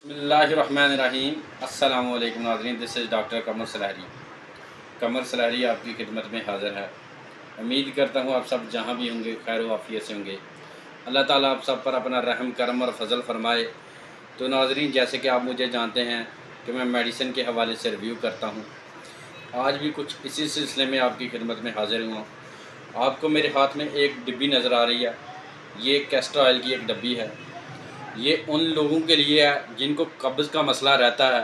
बिस्मिल्लाहिर्रहमानिर्रहीम। अस्सलाम वालेकुम नाज़रीन, दिस इज़ डॉक्टर कमर सलाहरी। कमर सलाहरी आपकी खिदमत में हाज़िर है। उम्मीद करता हूँ आप सब जहाँ भी होंगे खैर व आफ़ियत से होंगे। अल्लाह ताला आप सब पर अपना रहम करम और फजल फरमाए। तो नाज़रीन, जैसे कि आप मुझे जानते हैं कि मैं मेडिसिन के हवाले से रिव्यू करता हूँ। आज भी कुछ इसी सिलसिले में आपकी खिदमत में हाज़िर हुआ। आपको मेरे हाथ में एक डिब्बी नज़र आ रही है। ये कैस्टर ऑयल की एक डिब्बी है। ये उन लोगों के लिए है जिनको कब्ज़ का मसला रहता है,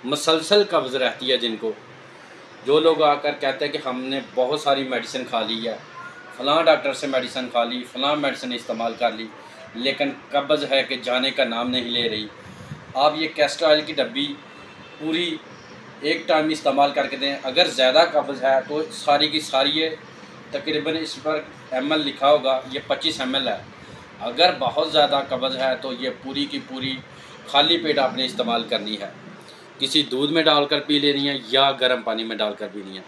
मसलसल कब्ज़ रहती है जिनको। जो लोग आकर कहते हैं कि हमने बहुत सारी मेडिसिन खा ली है, फ़लाँ डॉक्टर से मेडिसिन खा ली, फ़लाँ मेडिसिन इस्तेमाल कर ली, लेकिन कब्ज़ है कि जाने का नाम नहीं ले रही। आप ये कैस्टर ऑयल की डब्बी पूरी एक टाइम इस्तेमाल करके दें। अगर ज़्यादा कब्ज़ है तो सारी की सारी ये तकरीबन इस पर ml लिखा होगा, ये 25 ml है। अगर बहुत ज़्यादा कब्ज़ है तो ये पूरी की पूरी खाली पेट आपने इस्तेमाल करनी है। किसी दूध में डालकर पी लेनी है या गर्म पानी में डालकर पीनी है।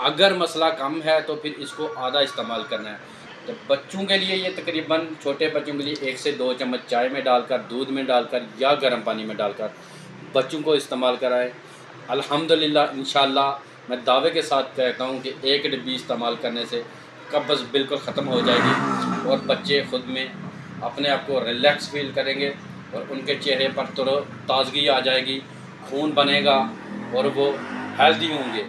अगर मसला कम है तो फिर इसको आधा इस्तेमाल करना है। तो बच्चों के लिए ये तकरीबन छोटे बच्चों के लिए 1 से 2 चम्मच चाय में डालकर, दूध में डालकर या गर्म पानी में डालकर बच्चों को इस्तेमाल कराएं। अल्हम्दुलिल्लाह इंशाअल्लाह मैं दावे के साथ कहता हूँ कि एक डिब्बी इस्तेमाल करने से कब्ज़ बिल्कुल ख़त्म हो जाएगी और बच्चे ख़ुद में अपने आप को रिलैक्स फील करेंगे और उनके चेहरे पर ताज़गी आ जाएगी, खून बनेगा और वो हेल्दी होंगे।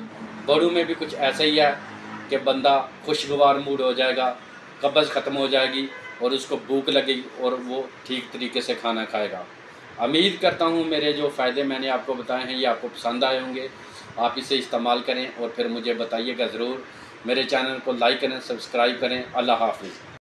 बड़ों में भी कुछ ऐसा ही है कि बंदा खुशगवार मूड हो जाएगा, कब्ज़ ख़त्म हो जाएगी और उसको भूख लगेगी और वो ठीक तरीके से खाना खाएगा। उम्मीद करता हूँ मेरे जो फ़ायदे मैंने आपको बताए हैं ये आपको पसंद आए होंगे। आप इसे इस्तेमाल करें और फिर मुझे बताइएगा ज़रूर। मेरे चैनल को लाइक करें, सब्सक्राइब करें। अल्लाह हाफ़िज़।